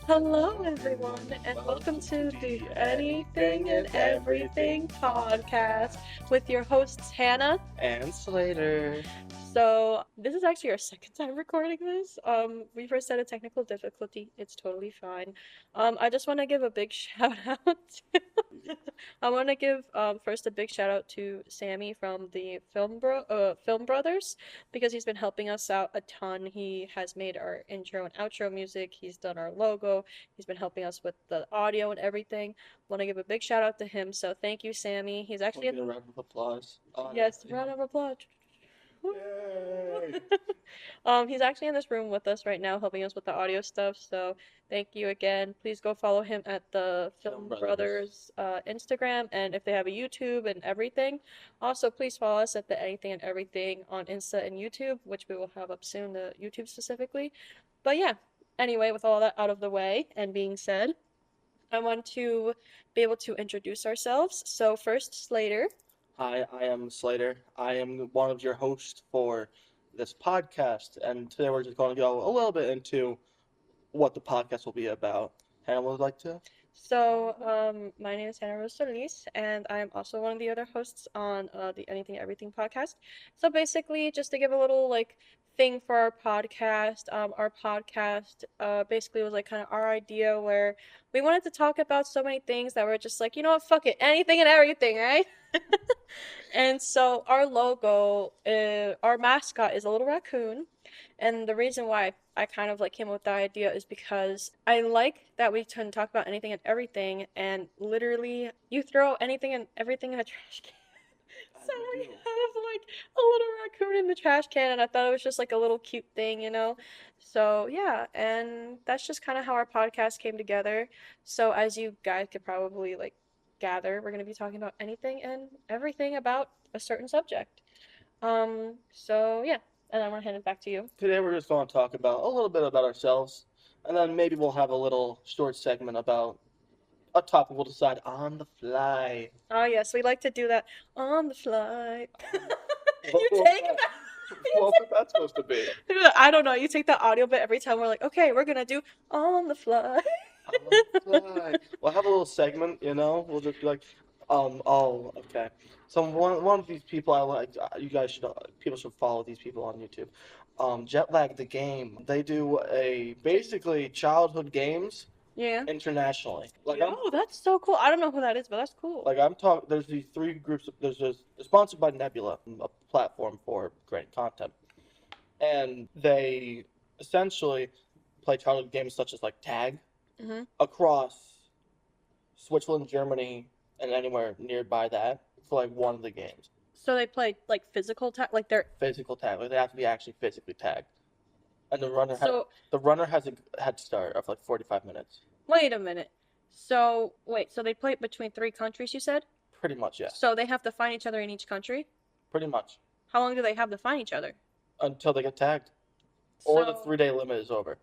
Hello, everyone, and welcome to the Anything and Everything podcast with your hosts, Hannah. And Slater. So, this is actually our second time recording this. We first had a technical difficulty. It's totally fine. I just want to give a big shout out to I want to give first a big shout out to Sammy from the Film Brothers because he's been helping us out a ton. He has made our intro and outro music. He's done our logo. He's been helping us with the audio and everything. Want to give a big shout out to him. So thank you, Sammy. He's actually We'll get a round of applause. yes, round of applause. Yay! He's actually in this room with us right now, helping us with the audio stuff. So thank you again. Please go follow him at the Film Film Brothers Instagram, and if they have a YouTube and everything. Also, please follow us at the Anything and Everything on Insta and YouTube, which we will have up soon, the YouTube specifically. But yeah, anyway, with all that out of the way and being said, I want to be able to introduce ourselves. So first, Slater. Hi, I am Slater. I am one of your hosts for this podcast, and today we're just going to go a little bit into what the podcast will be about. Hannah would like to? So, my name is Hannah Rose Solis, and I'm also one of the other hosts on the Anything Everything podcast. So basically, just to give a little like thing for our podcast basically was like kind of our idea where we wanted to talk about so many things that we're just like, you know what, fuck it, anything and everything, right? And so our logo, our mascot is a little raccoon. And the reason why I kind of like came up with the idea is because I like that we can talk about anything and everything, and literally you throw anything and everything in a trash can. So we have like a little raccoon in the trash can, and I thought it was just like a little cute thing, you know? So yeah, and that's just kind of how our podcast came together. So as you guys could probably like gather, we're going to be talking about anything and everything about a certain subject. So yeah, and I'm going to hand it back to you. Today we're just going to talk about a little bit about ourselves, and then maybe we'll have a little short segment about a topic we'll decide on the fly. Oh yes, we like to do that on the fly. What You was take that? that. What was that supposed to be? I don't know. You take the audio bit every time we're like, okay, we're gonna do on the fly. On the fly. We'll have a little segment, you know. We'll just be like, oh, okay. So one of these people I like, you guys should, people should follow these people on YouTube. Jetlag the game. They do a basically childhood games Yeah. internationally. Oh, that's so cool. I don't know who that is, but that's cool. I'm talking. There's these three groups. They're sponsored by Nebula, a platform for creating content, and they essentially play childhood games such as like tag Mm-hmm. across Switzerland, Germany, and anywhere nearby that for like one of the games. So they play like physical tag, like they're Physical tag, like they have to be actually physically tagged, and so. the runner has a head start of like 45 minutes. Wait a minute. So wait, so they play between three countries, you said? Pretty much, yeah. So they have to find each other in each country? Pretty much How long do they have to find each other? until they get tagged, or the So 3-day limit is over.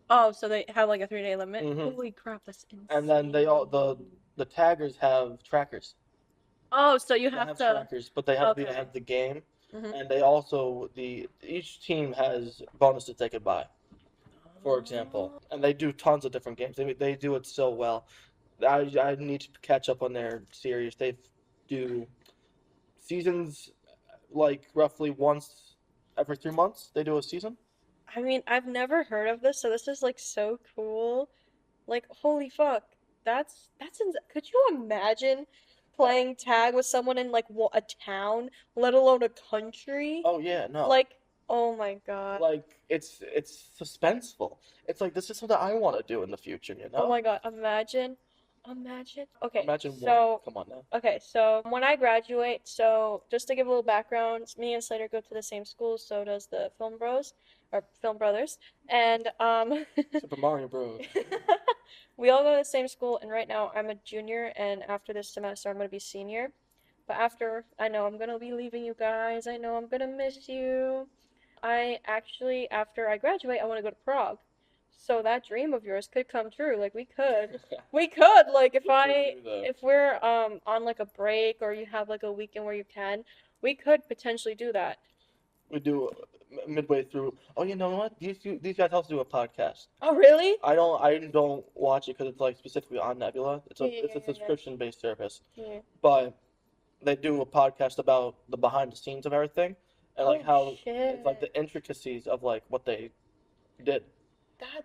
oh, so they have like a 3-day limit? Mhm. Holy crap, that's insane. And then the taggers have trackers. Oh, so you They have have to. trackers, but they have to be Okay. ahead of the game, Mm-hmm. and they also each team has bonuses they could buy, for example, and they do tons of different games. They do it so well. I need to catch up on their series. They do seasons like roughly once every 3 months. They do a season. I mean, I've never heard of this, so this is like so cool. Like, holy fuck. Could you imagine playing tag with someone in like a town, let alone a country? Oh yeah, no. Like, oh my God. Like it's suspenseful. It's like this is something I want to do in the future, you Oh know? my God, imagine. Okay, Imagine what? so Come on now. okay, so when I graduate, so just to give a little background, me and Slater go to the same school, so does the Film Bros or Film Brothers, and Super Mario Bros. we all go to the same school, and right now I'm a junior, and after this semester I'm gonna be senior. But after, I know I'm gonna be leaving you guys. I know I'm gonna miss you. I actually, after I graduate, I want to go to Prague. So that dream of yours could come true. Like we could. Like if we're on like a break or you have like a weekend where you can, we could potentially do that. We do midway through. Oh, you know what? These guys also do a podcast. Oh, really? I don't watch it because it's like specifically on Nebula. It's Yeah, a yeah, it's a yeah, yeah, subscription based service, yeah. but they do a podcast about the behind the scenes of everything and like Oh how it's like shit. the intricacies of like what they did. That,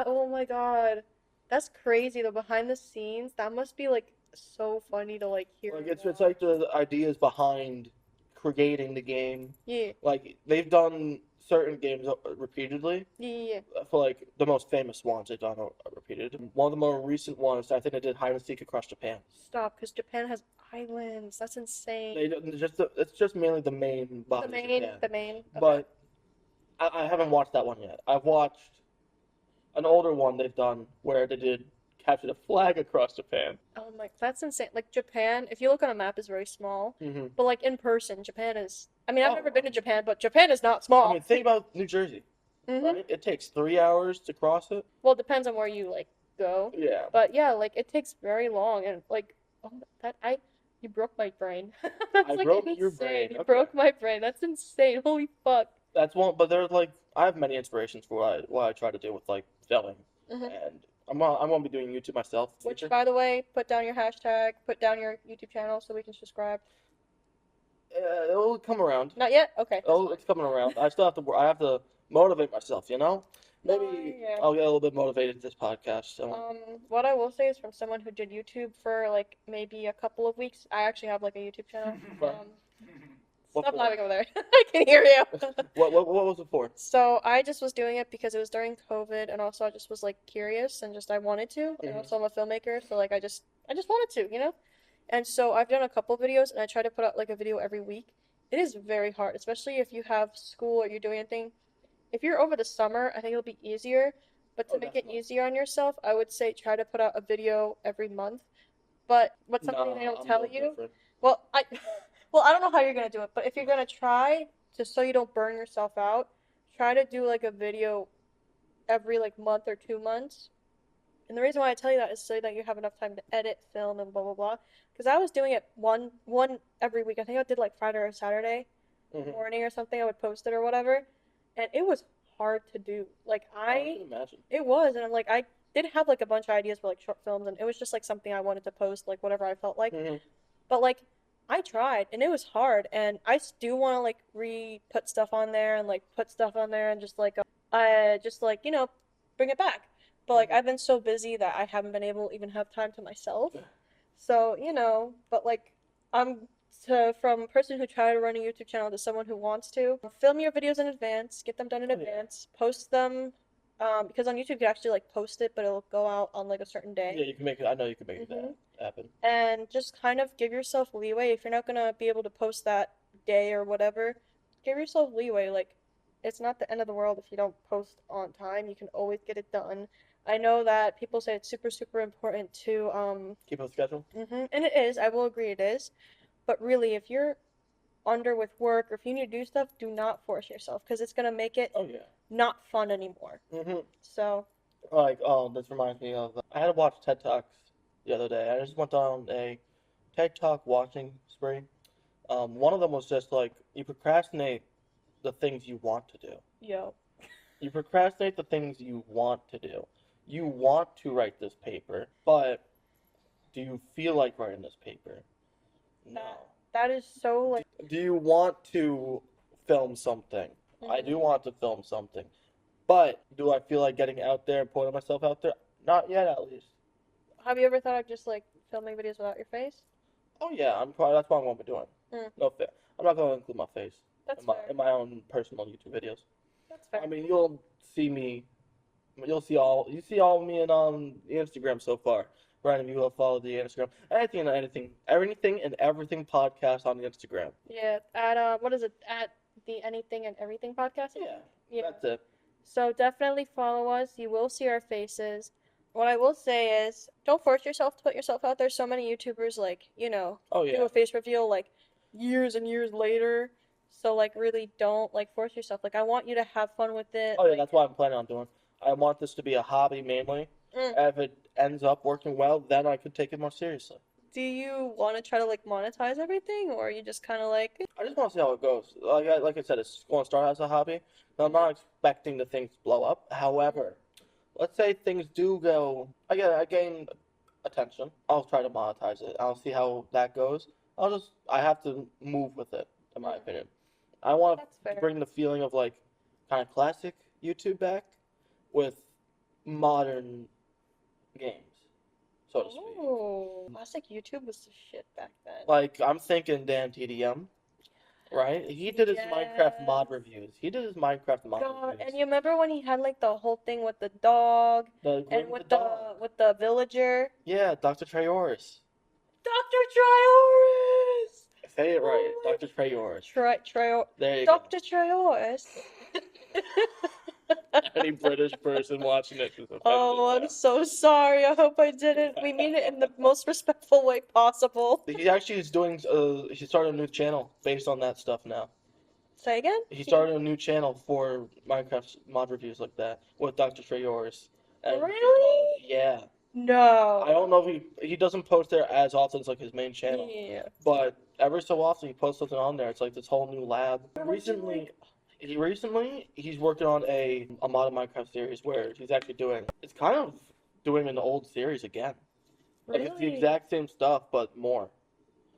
oh my God. That's crazy. The behind the scenes, that must be like so funny to like hear Like and it's like watch. the ideas behind creating the game. Yeah, Like they've done certain games repeatedly. yeah, yeah, yeah. For like the most famous ones they've done repeated. One of the more recent ones, I think they did hide and seek across Japan. Stop, because Japan has islands. That's insane. They don't- just it's just mainly the main The body of main, Japan. the main. Okay. But I haven't watched that one yet. I've watched an older one they've done where they did capture the flag across Japan. Oh my, that's insane. Like Japan, if you look on a map, is very small. Hmm. But like in person, Japan is. I mean, I've Oh, never been to Japan, but Japan is not I small. mean, think about New Jersey, Mm-hmm. right? It takes 3 hours to cross it. Well, it depends on where you like go. Yeah. But yeah, like it takes very long and like oh that I you broke my brain. That's I like broke your insane. brain. You Okay. broke my brain. That's insane. Holy fuck. That's one, but there's like I have many inspirations for what I try to do with like filming, Hmm. and I'm gonna be doing YouTube myself in the Which, future. by the way, put down your hashtag, put down your YouTube channel so we can subscribe. It'll come around. Not yet? Okay, that's Oh, fine. it's coming around. I still have to. I have to motivate myself. No, Maybe yeah. I'll get a little bit motivated this podcast. So What I will say is from someone who did YouTube for like maybe a couple of weeks. I actually have like a YouTube channel. What? What Stop for? laughing over there. I can hear you. what was it for? So I just was doing it because it was during COVID, and also I just was like curious and just I wanted to, and Mhm. also I'm a filmmaker, so like I just wanted to, you know? And so I've done a couple videos, and I try to put out like a video every week. It is very hard, especially if you have school or you're doing anything. If you're over the summer, I think it'll be easier, but to Oh, make it definitely. easier on yourself, I would say try to put out a video every month. But what's something they Nah, don't I'm tell built you? different. Well, well, I don't know how you're gonna do it, but if you're gonna try, just so you don't burn yourself out, try to do like a video every like month or 2 months. And the reason why I tell you that is so that you have enough time to edit, film, and blah blah blah. Because I was doing it one every week. I think I did like Friday or Saturday Mhm. morning or something. I would post it or whatever, and it was hard to do. Like I can imagine. it was, and I'm like I did have like a bunch of ideas for like short films, and it was just like something I wanted to post, like whatever I felt like. Mhm. But like I tried and it was hard and I do want to like re-put stuff on there and like put stuff on there and just like I just like, bring it back. But like Mhm. I've been so busy that I haven't been able to even have time to myself. So, but like I'm from a person who tried to run a YouTube channel to someone who wants to film your videos in advance, get them done in Oh yeah. advance, post them because on YouTube you can actually like post it, but it'll go out on like a certain Yeah, day. you can make it. I know you can make Hmm. that happen. And just kind of give yourself leeway. If you're not gonna be able to post that day or whatever, give yourself leeway. Like, it's not the end of the world if you don't post on time. You can always get it done. I know that people say it's super, super important to, Keep on schedule. and it is, I will agree it is. But really, if you're under with work or if you need to do stuff, do not force yourself because it's gonna make it Oh yeah. not fun anymore. Mhm. So, Like, this reminds me of I had to watch TED Talks the other day. I just went on a TED Talk watching spree. One of them was just like you procrastinate the things you want to do. yo, You procrastinate the things you want to do. You want to write this paper, but do you feel like writing this paper? No. that is so like, Do you want to film something? I mhm. do want to film something. But do I feel like getting out there and putting myself out there? Not yet, at least. Have you ever thought of just like filming videos without your face? Oh yeah, I'm probably that's what I'm gonna be doing. Mm. No fit. I'm not gonna include my face That's in my fair. in my own personal YouTube videos. That's fair. I mean, you'll see me. You see all me on the Instagram so far. Right, if you have followed the Instagram, anything and everything podcast on the Instagram. Yeah, at what is it? At the Anything and Everything podcast? Yeah, Yeah. that's it. So definitely follow us. You will see our faces. What I will say is, don't force yourself to put yourself out there. So many YouTubers like, Oh do yeah. a face reveal like years and years later. So like really don't like force yourself. Like I want you to have fun with it. Oh yeah, Like, that's what I'm planning on doing. I want this to be a hobby mainly. mm. If it ends up working well, then I could take it more seriously. Do you want to try to like monetize everything, or are you just kind of like, I just want to see how it goes. Like I said, it's going to start as a hobby. Now, I'm not expecting the things to blow up. However, let's say things do go. I gain attention. I'll try to monetize it. I'll see how that goes. I have to move with it, in my opinion. I want That's to fair. bring the feeling of like kind of classic YouTube back with modern games, so to speak. Oh, classic YouTube was the shit back then. Like I'm thinking Dan TDM, right? He did his Minecraft mod Yes. reviews. He did his Minecraft mod God, and reviews. you remember when he had like the whole thing with the dog The and Grim the dog. with the villager? Yeah, Dr. Treyoris. Dr. Trioris! Say it right, Oh Dr. Treyoris. Trio There you go. Dr. Trioris. Any British person watching it is offended Oh, I'm now. so sorry. I hope I didn't. We mean it in the most respectful way possible. He actually is doing. He started a new channel based on that stuff now. Say again? He started a new channel for Minecraft mod reviews like that with Dr. Treyoris. Really? Yeah. No. I don't know if he doesn't post there as often as like his main channel, Yeah. but every so often he posts something on there. It's like this whole new lab. Recently, He's working on a mod of Minecraft series where he's actually doing it's kind of doing an old series again. Like it's the really? exact same stuff but more.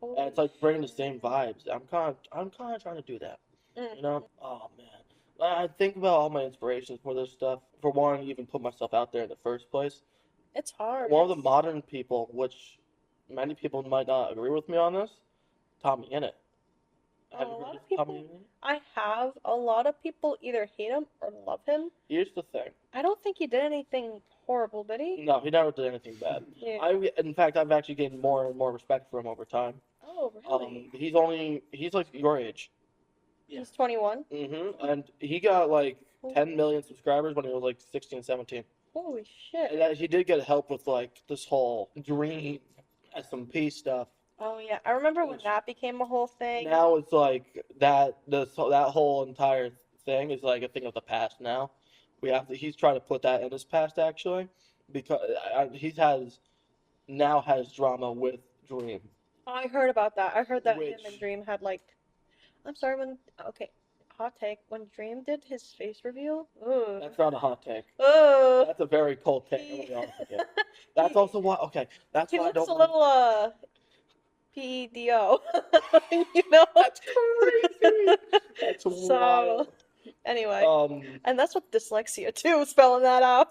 Holy And it's like bringing the shit. same vibes. I'm kind of trying to do that. Mm. You know? Oh man. I think about all my inspirations for this stuff. For wanting to even put myself out there in the first place. It's hard. One of the modern people, which many people might not agree with me on this, Tommy Innit. Have A you heard lot of of people, Tommy Innit? I have. A lot of people either hate him or love him. Here's the thing. I don't think he did anything horrible, did he? No, he never did anything bad. Yeah. In fact, I've actually gained more and more respect for him over time. Oh, really? He's like your age. He's 21. And he got like Oh, 10 million subscribers when he was like 16, 17. holy shit. And he did get help with like this whole Dream SMP stuff. Oh, yeah. I remember when Which- that became a whole thing. Now it's like that whole entire thing is like a thing of the past now. He's trying to put that in his past actually because now has drama with Dream. I heard about that. I heard that him Which- and Dream had like. I'm sorry, okay, hot take. When Dream did his face reveal, ugh. That's not a hot take. Ugh. That's a very cold take. I'm gonna be honest with you. That's also why. Okay, that's He why I looks don't. a little PDO. You know? That's crazy. That's So, wild. anyway. Um. And that's with dyslexia too, spelling that out.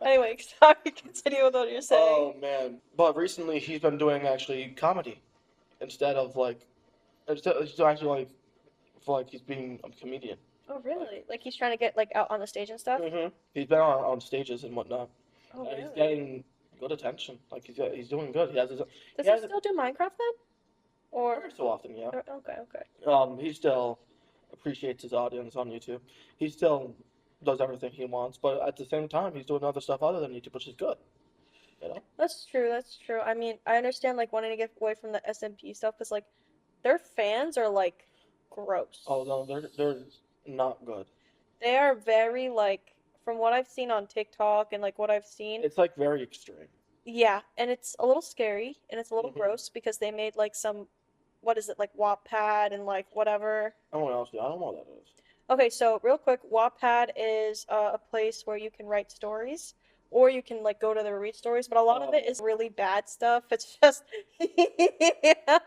Anyway, sorry, continue with what you're saying. Oh man. But recently he's been doing actually comedy instead of like he's actually like for like he's being a comedian. Oh, really? Like he's trying to get like out on the stage and stuff? He's been on stages and whatnot. Oh, And he's really? getting good attention. Like he's doing good. He has his. Does he he has still do Minecraft then? Or every so often, yeah. okay, okay. He still appreciates his audience on YouTube. He still does everything he wants, but at the same time, he's doing other stuff other than YouTube, which is good. You know? That's true, that's true. I mean, I understand like wanting to get away from the SMP stuff because like their fans are like gross. Oh no, they're not good. They are very like from what I've seen on TikTok and like what I've seen. It's like very extreme. Yeah, and it's a little scary and it's a little Mhm. gross because they made like some what is it like Wattpad and like whatever. I don't know what that is. Okay, so real quick, Wattpad is a place where you can write stories, or you can like go to the read stories, but a lot of it is really bad stuff. It's just yeah.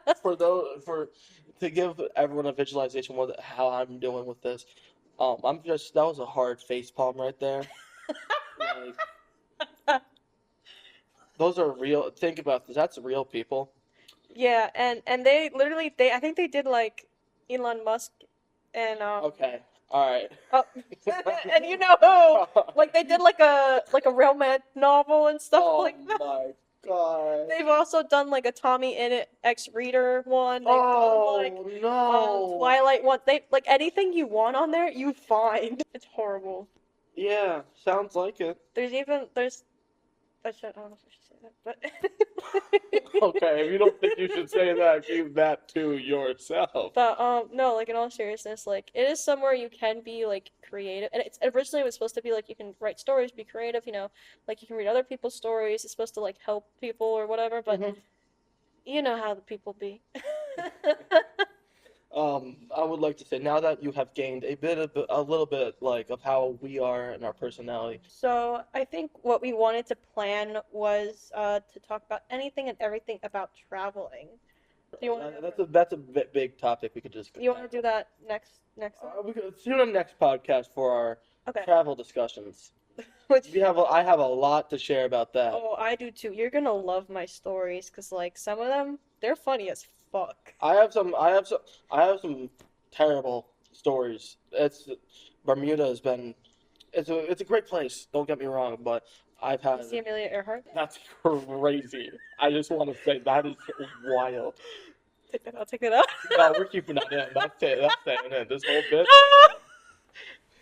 To give everyone a visualization of how I'm doing with this, that was a hard face palm right there. Like, those are real. Think about this. That's real people. Yeah, and they literally I think they did like Elon Musk and Okay. All right. oh, and you know who? Like they did like a romance novel and stuff Oh like that. my god. They've also done like a Tommy Innit X Reader one. They've Oh done like no. Twilight one. They like anything you want on there, you find. It's horrible. Yeah, sounds like it. There's I don't know if I should say that, but Okay, if you don't think you should say that, keep that to yourself. But no, like in all seriousness, like it is somewhere you can be like creative. And it's originally it was supposed to be like you can write stories, be creative, you know, like you can read other people's stories. It's supposed to like help people or whatever, but Mhm. You know how the people be. I would like to say now that you have gained a little bit like of how we are and our personality. So I think what we wanted to plan was to talk about anything and everything about traveling. Do you want That's a big topic we could just. you want to do that next one? We could see you on the next podcast for our Okay. travel discussions. Which I have a lot to share about that. oh, I do too. You're gonna love my stories because like some of them they're funny as fuck. I have some terrible stories. Bermuda has been it's a great place. Don't get me wrong, but I've You had see Amelia Earhart? that's crazy. I just want to say that is wild. Take that out. Take that out. No, we're keeping that in. That's staying in. This whole bit.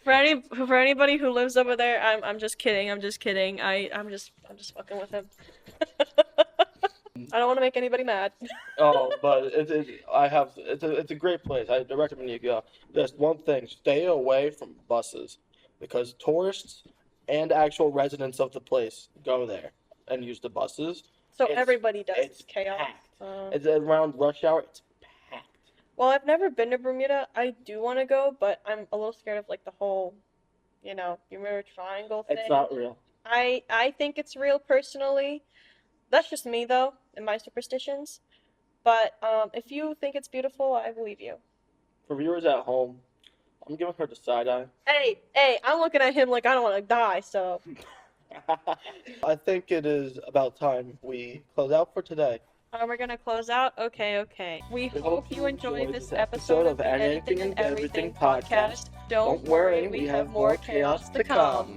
For anybody who lives over there, I'm just kidding. I'm just kidding. I'm just fucking with him. I don't want to make anybody mad. Oh, but it's a great place. I recommend you go. Just one thing: stay away from buses, because tourists and actual residents of the place go there and use the buses. So It's- everybody does. it's It's chaos. packed. Uh, It's around rush hour. It's packed. well, I've never been to Bermuda. I do want to go, but I'm a little scared of like the whole, Bermuda Triangle thing. It's not real. I think it's real personally. That's just me though, and my superstitions. But if you think it's beautiful, I believe you. For viewers at home, I'm giving her the side eye. Hey, I'm looking at him like I don't want to die, so. I think it is about time we close out for today. We're gonna close out? Okay. We We hope you enjoyed this episode of the Anything and Everything podcast. Don't worry, we have more chaos to come.